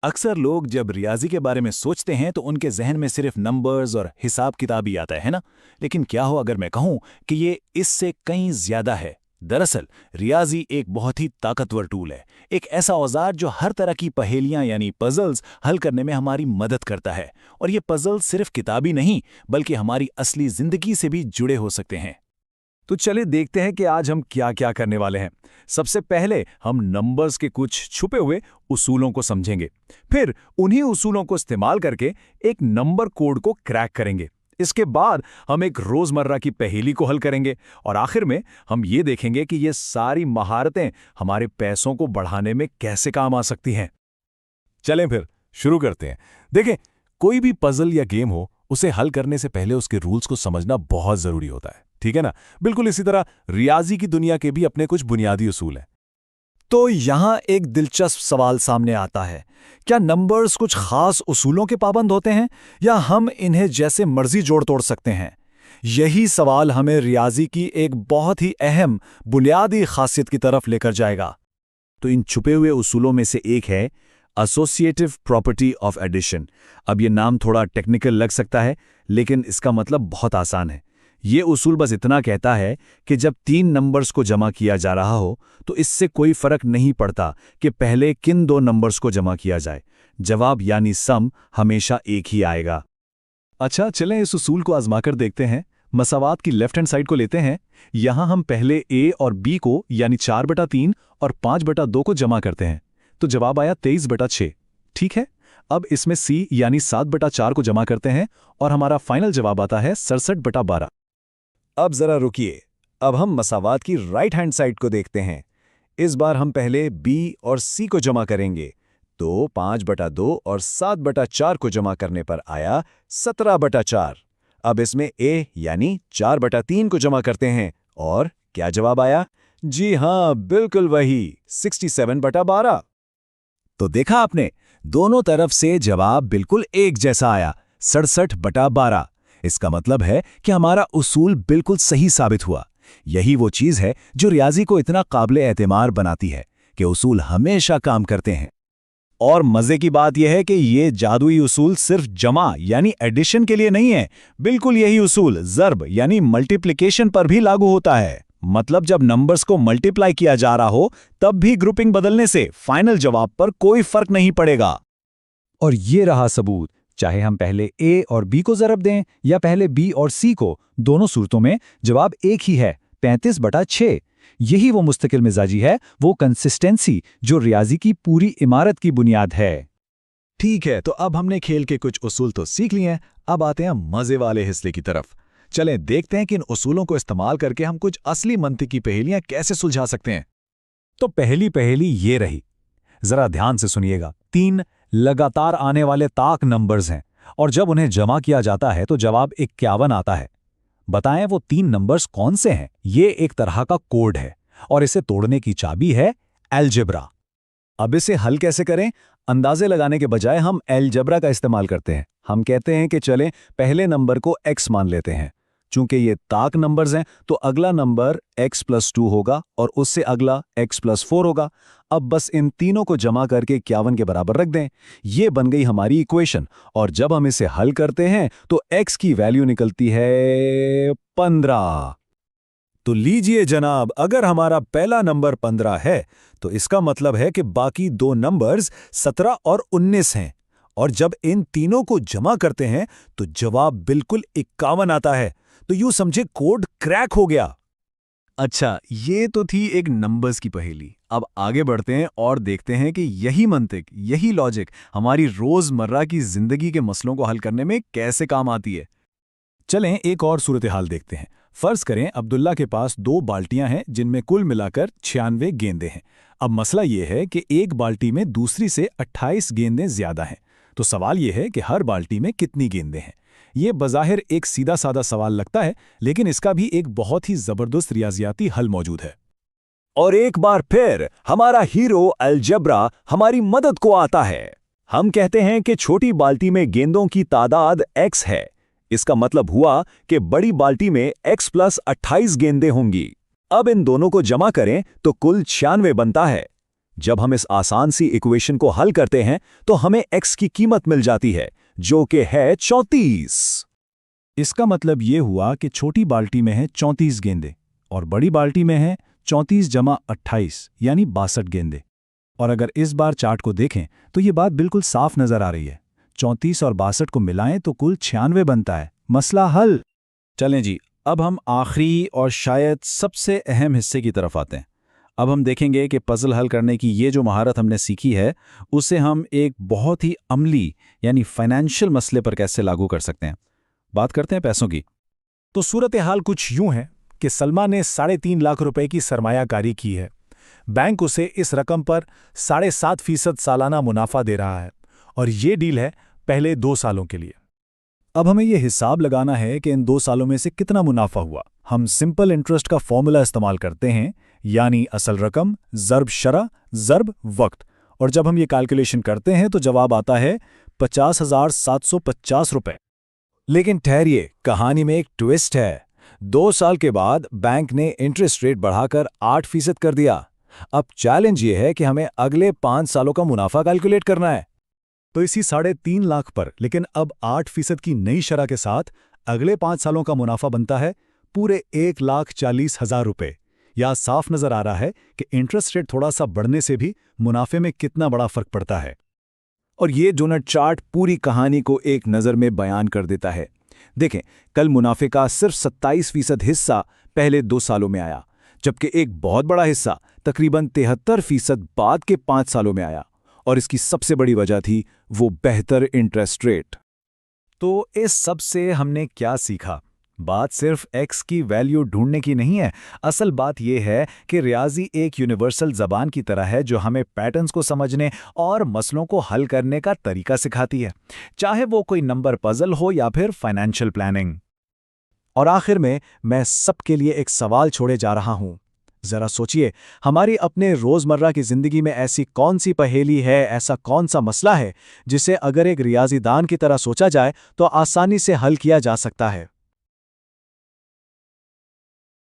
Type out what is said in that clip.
अक्सर लोग जब रियाजी के बारे में सोचते हैं तो उनके जहन में सिर्फ नंबर्स और हिसाब किताब ही आता है ना। लेकिन क्या हो अगर मैं कहूं कि ये इससे कहीं ज्यादा है। दरअसल रियाजी एक बहुत ही ताकतवर टूल है, एक ऐसा औजार जो हर तरह की पहेलियां यानी पजल्स हल करने में हमारी मदद करता है। और ये पजल्स सिर्फ किताबी नहीं बल्कि हमारी असली जिंदगी से भी जुड़े हो सकते हैं। तो चलिए देखते हैं कि आज हम क्या क्या करने वाले हैं। सबसे पहले हम नंबर्स के कुछ छुपे हुए उसूलों को समझेंगे। फिर उन्हीं उसूलों को इस्तेमाल करके एक नंबर कोड को क्रैक करेंगे। इसके बाद हम एक रोजमर्रा की पहेली को हल करेंगे और आखिर में हम ये देखेंगे कि ये सारी महारतें हमारे पैसों को बढ़ाने में कैसे काम आ सकती हैं। चलें फिर शुरू करते हैं। देखें, कोई भी पजल या गेम हो, उसे हल करने से पहले उसके रूल्स को समझना बहुत जरूरी होता है, ठीक है ना। बिल्कुल इसी तरह रियाजी की दुनिया के भी अपने कुछ बुनियादी उसूल हैं। तो यहाँ एक दिलचस्प सवाल सामने आता है, क्या नंबर्स कुछ खास उसूलों के पाबंद होते हैं या हम इन्हें जैसे मर्जी जोड़ तोड़ सकते हैं? यही सवाल हमें रियाजी की एक बहुत ही अहम बुनियादी खासियत की तरफ लेकर जाएगा। तो इन छुपे हुए उसूलों में से एक है एसोसिएटिव प्रॉपर्टी ऑफ एडिशन। अब ये नाम थोड़ा टेक्निकल लग सकता है, लेकिन इसका मतलब बहुत आसान है। ये उसूल बस इतना कहता है कि जब तीन नंबर्स को जमा किया जा रहा हो तो इससे कोई फर्क नहीं पड़ता कि पहले किन दो नंबर्स को जमा किया जाए, जवाब यानी सम हमेशा एक ही आएगा। अच्छा, चलें इस उसूल को आजमाकर देखते हैं। मसावात की लेफ्ट हैंड साइड को लेते हैं। यहां हम पहले ए और बी को यानी 4/3 और 5/2 को जमा करते हैं, तो जवाब आया 23/6। ठीक है, अब इसमें सी यानी 7/4 को जमा करते हैं और हमारा फाइनल जवाब आता है 67/12। अब जरा रुकिए, अब हम मसावात की राइट हैंड साइड को देखते हैं। इस बार हम पहले बी और सी को जमा करेंगे, तो 5/2 और 7/4 को जमा करने पर आया 17/4। अब इसमें ए यानी 4/3 को जमा करते हैं और क्या जवाब आया? जी हां, बिल्कुल वही 67/12। तो देखा आपने, दोनों तरफ से जवाब बिल्कुल एक जैसा आया, 67/12। इसका मतलब है कि हमारा उसूल बिल्कुल सही साबित हुआ। यही वो चीज है जो रियाजी को इतना काबिले एतमाद बनाती है कि उसूल हमेशा काम करते हैं। और मजे की बात यह है कि ये जादुई उसूल सिर्फ जमा यानी एडिशन के लिए नहीं है, बिल्कुल यही उसूल ज़र्ब यानी मल्टीप्लिकेशन पर भी लागू होता है। मतलब जब नंबर्स को मल्टीप्लाई किया जा रहा हो तब भी ग्रुपिंग बदलने से फाइनल जवाब पर कोई फर्क नहीं पड़ेगा। और ये रहा सबूत, चाहे हम पहले ए और बी को ज़रब दें या पहले बी और सी को, दोनों सूरतों में जवाब एक ही है, 35/6। यही वो मुस्तकिल मिजाजी है, वो कंसिस्टेंसी जो रियाजी की पूरी इमारत की बुनियाद है। ठीक है, तो अब हमने खेल के कुछ उसूल तो सीख लिए हैं, अब आते हैं मजे वाले हिस्से की तरफ। चलें देखते हैं कि इन उसूलों को इस्तेमाल करके हम कुछ असली मंतिकी पहेलियां कैसे सुलझा सकते हैं। तो पहली पहेली ये रही, जरा ध्यान से सुनिएगा। 3 लगातार आने वाले ताक नंबर्स हैं और जब उन्हें जमा किया जाता है तो जवाब 51 आता है। बताएं वो 3 नंबर्स कौन से हैं? ये एक तरह का कोड है और इसे तोड़ने की चाबी है अलजेब्रा। अब इसे हल कैसे करें? अंदाजे लगाने के बजाय हम अलजेब्रा का इस्तेमाल करते हैं। हम कहते हैं कि चलें पहले नंबर को x मान लेते हैं। चूंकि ये ताक नंबर्स हैं तो अगला नंबर x+2 होगा और उससे अगला x+4 होगा। अब बस इन तीनों को जमा करके 51 के बराबर रख दें। ये बन गई हमारी इक्वेशन और जब हम इसे हल करते हैं तो x की वैल्यू निकलती है 15। तो लीजिए जनाब, अगर हमारा पहला नंबर 15 है तो इसका मतलब है कि बाकी दो नंबर्स 17 और 19 हैं और जब इन तीनों को जमा करते हैं तो जवाब बिल्कुल 51 आता है। तो यूं समझे कोड क्रैक हो गया। अच्छा, ये तो थी एक नंबर्स की पहेली। अब आगे बढ़ते हैं और देखते हैं कि यही मंतिक, यही लॉजिक हमारी रोजमर्रा की जिंदगी के मसलों को हल करने में कैसे काम आती है। चलें एक और सूरत हाल देखते हैं। फर्ज करें अब्दुल्ला के पास 2 बाल्टियां हैं जिनमें कुल मिलाकर 96 गेंदें हैं। अब मसला यह है कि एक बाल्टी में दूसरी से 28 गेंदें ज्यादा हैं। तो सवाल यह है कि हर बाल्टी में कितनी गेंदें हैं। ये बज़ाहिर एक सीधा साधा सवाल लगता है, लेकिन इसका भी एक बहुत ही जबरदस्त रियाजियाती हल मौजूद है। और एक बार फिर हमारा हीरो अलजेब्रा हमारी मदद को आता है। हम कहते हैं कि छोटी बाल्टी में गेंदों की तादाद x है। इसका मतलब हुआ कि बड़ी बाल्टी में x+28 गेंदें होंगी। अब इन दोनों को जमा करें तो कुल 96 बनता है। जब हम इस आसान सी इक्वेशन को हल करते हैं तो हमें x की कीमत मिल जाती है, जो कि है 34। इसका मतलब ये हुआ कि छोटी बाल्टी में है 34 गेंदे और बड़ी बाल्टी में है 34 जमा 28 यानी 62 गेंदे। और अगर इस बार चार्ट को देखें तो ये बात बिल्कुल साफ नजर आ रही है। 34 और 62 को मिलाएं तो कुल 96 बनता है। मसला हल। चलें जी, अब हम आखिरी और शायद सबसे अहम हिस्से की तरफ आते हैं। अब हम देखेंगे कि पजल हल करने की ये जो महारत हमने सीखी है उसे हम एक बहुत ही अमली यानी फाइनेंशियल मसले पर कैसे लागू कर सकते हैं। बात करते हैं पैसों की। तो सूरत हाल कुछ यूं है कि सलमा ने 3.5 लाख रुपए की सरमायाकारी की है। बैंक उसे इस रकम पर 7.5% सालाना मुनाफा दे रहा है और ये डील है पहले 2 सालों के लिए। अब हमें यह हिसाब लगाना है कि इन 2 सालों में से कितना मुनाफा हुआ। हम सिंपल इंटरेस्ट का फॉर्मूला इस्तेमाल करते हैं, यानी असल रकम ज़र्ब शरह ज़र्ब वक्त। और जब हम ये कैलकुलेशन करते हैं तो जवाब आता है 50,750 रुपए। लेकिन ठहरिए, कहानी में एक ट्विस्ट है। 2 साल के बाद बैंक ने इंटरेस्ट रेट बढ़ाकर 8% कर दिया। अब चैलेंज ये है कि हमें अगले 5 सालों का मुनाफा कैलकुलेट करना है। तो इसी 3.5 लाख पर, लेकिन अब 8% की नई शरह के साथ अगले 5 सालों का मुनाफा बनता है पूरे 1,40,000 रुपए। यह साफ नजर आ रहा है कि इंटरेस्ट रेट थोड़ा सा बढ़ने से भी मुनाफे में कितना बड़ा फर्क पड़ता है। और ये डोनट चार्ट पूरी कहानी को एक नज़र में बयान कर देता है। देखें, कल मुनाफे का सिर्फ 27% हिस्सा पहले 2 सालों में आया, जबकि एक बहुत बड़ा हिस्सा तकरीबन 73% बाद के 5 सालों में आया। और इसकी सबसे बड़ी वजह थी वो बेहतर इंटरेस्ट रेट। तो इस सब से हमने क्या सीखा? बात सिर्फ x की वैल्यू ढूंढने की नहीं है। असल बात यह है कि रियाजी एक यूनिवर्सल ज़बान की तरह है जो हमें पैटर्न्स को समझने और मसलों को हल करने का तरीका सिखाती है, चाहे वो कोई नंबर पजल हो या फिर फाइनेंशियल प्लानिंग। और आखिर में मैं सबके लिए एक सवाल छोड़े जा रहा हूं। जरा सोचिए, हमारी अपने रोजमर्रा की जिंदगी में ऐसी कौन सी पहेली है, ऐसा कौन सा मसला है जिसे अगर एक रियाजीदान की तरह सोचा जाए तो आसानी से हल किया जा सकता है।